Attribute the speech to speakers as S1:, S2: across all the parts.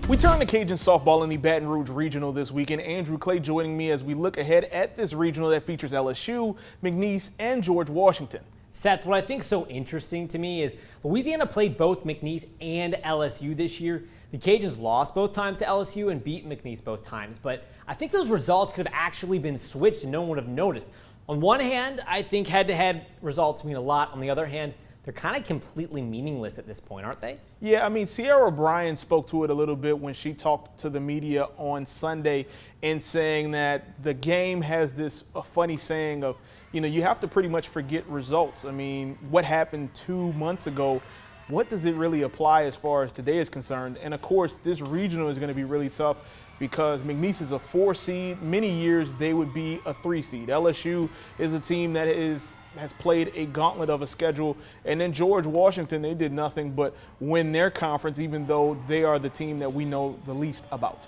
S1: We turn to Cajun softball in the Baton Rouge Regional this weekend. Andrew Clay joining me as we look ahead at this regional that features LSU, McNeese, and George Washington.
S2: Seth, what I think is so interesting to me is Louisiana played both McNeese and LSU this year. The Cajuns lost both times to LSU and beat McNeese both times, but I think those results could have actually been switched and no one would have noticed. On one hand, I think head-to-head results mean a lot. On the other hand, they're kind of completely meaningless at this point, aren't they?
S1: Yeah, I mean, Sierra Bryan spoke to it a little bit when she talked to the media on Sunday in saying that the game has this funny saying of, you have to pretty much forget results. I mean, what happened 2 months ago, what does it really apply as far as today is concerned? And, of course, this regional is going to be really tough because McNeese is a 4 seed. Many years they would be a 3 seed. LSU is a team that has played a gauntlet of a schedule. And then George Washington, they did nothing but win their conference, even though they are the team that we know the least about.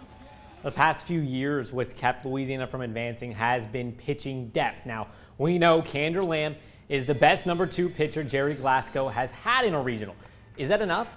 S2: The past few years, what's kept Louisiana from advancing has been pitching depth. Now, we know Kendra Lamb is the best number 2 pitcher Jerry Glasgow has had in a regional. Is that enough?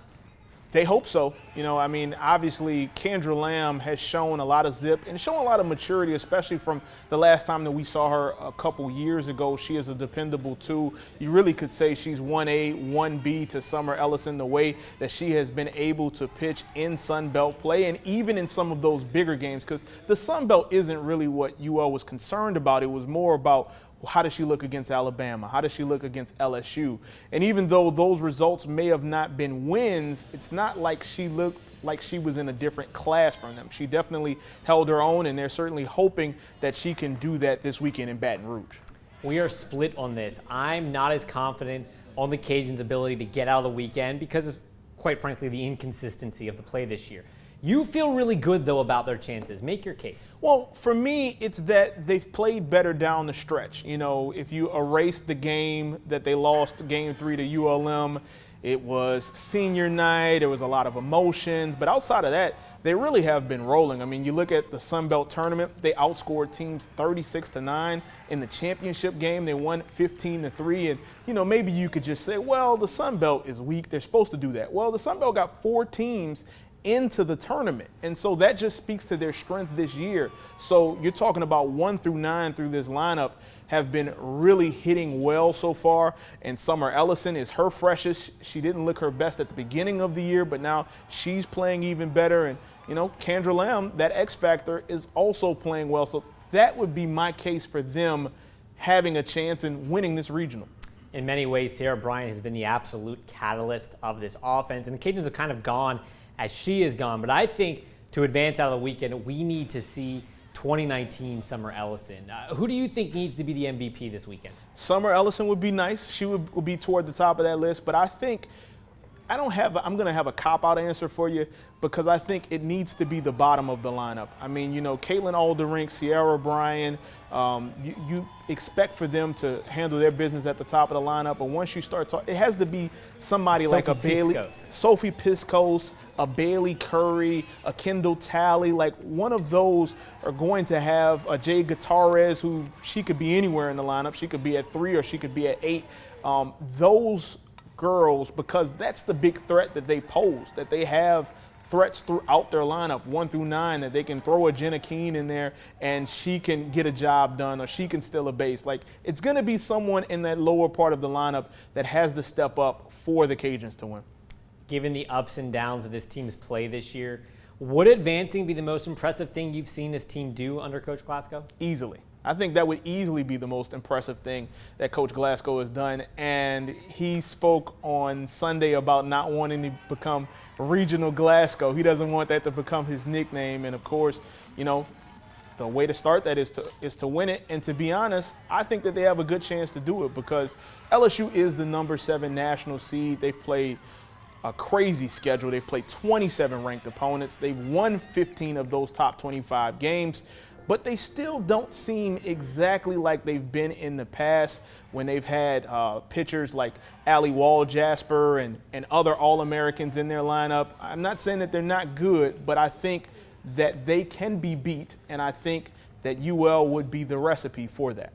S1: They hope so. Obviously, Kendra Lamb has shown a lot of zip and shown a lot of maturity, especially from the last time that we saw her a couple years ago. She is a dependable 2. You really could say she's 1A, 1B to Summer Ellison, the way that she has been able to pitch in Sun Belt play and even in some of those bigger games, because the Sun Belt isn't really what UL was concerned about. It was more about how does she look against Alabama? How does she look against LSU? And even though those results may have not been wins, it's not like she looked like she was in a different class from them. She definitely held her own, and they're certainly hoping that she can do that this weekend in Baton Rouge.
S2: We are split on this. I'm not as confident on the Cajuns' ability to get out of the weekend because of, quite frankly, the inconsistency of the play this year. You feel really good, though, about their chances. Make your case.
S1: Well, for me, it's that they've played better down the stretch. If you erase the game that they lost, Game 3 to ULM, it was senior night. There was a lot of emotions. But outside of that, they really have been rolling. I mean, you look at the Sun Belt Tournament, they outscored teams 36-9. In the championship game, they won 15-3. And, maybe you could just say, well, the Sun Belt is weak. They're supposed to do that. Well, the Sun Belt got 4 teams into the tournament. And so that just speaks to their strength this year. So you're talking about 1 through 9 through this lineup have been really hitting well so far. And Summer Ellison is her freshest. She didn't look her best at the beginning of the year, but now she's playing even better. And, Kendra Lamb, that X factor, is also playing well. So that would be my case for them having a chance in winning this regional.
S2: In many ways, Sierra Bryan has been the absolute catalyst of this offense. And the Cajuns have kind of gone as she is gone. But I think to advance out of the weekend, we need to see 2019 Summer Ellison. Who do you think needs to be the MVP this weekend?
S1: Summer Ellison would be nice. She would be toward the top of that list. But I think I'm going to have a cop-out answer for you because I think it needs to be the bottom of the lineup. I mean, Caitlin Alderink, Sierra Bryan, you expect for them to handle their business at the top of the lineup. But once you start talking, it has to be somebody like a Bailey, Sophie Piscos, a Bailey Curry, a Kendall Talley. Like one of those are going to have a Jay Gutierrez, who she could be anywhere in the lineup. She could be at 3 or she could be at 8. Those girls, because that's the big threat that they pose, that they have threats throughout their lineup, 1 through 9, that they can throw a Jenna Keene in there and she can get a job done or she can steal a base. Like, it's going to be someone in that lower part of the lineup that has to step up for the Cajuns to win.
S2: Given the ups and downs of this team's play this year, would advancing be the most impressive thing you've seen this team do under Coach Glasgow?
S1: Easily. I think that would easily be the most impressive thing that Coach Glasgow has done. And he spoke on Sunday about not wanting to become Regional Glasgow. He doesn't want that to become his nickname. And, of course, the way to start that is to win it. And to be honest, I think that they have a good chance to do it because LSU is the number 7 national seed. They've played a crazy schedule. They've played 27 ranked opponents. They've won 15 of those top 25 games. But they still don't seem exactly like they've been in the past when they've had pitchers like Allie Wall-Jasper and other All-Americans in their lineup. I'm not saying that they're not good, but I think that they can be beat, and I think that UL would be the recipe for that.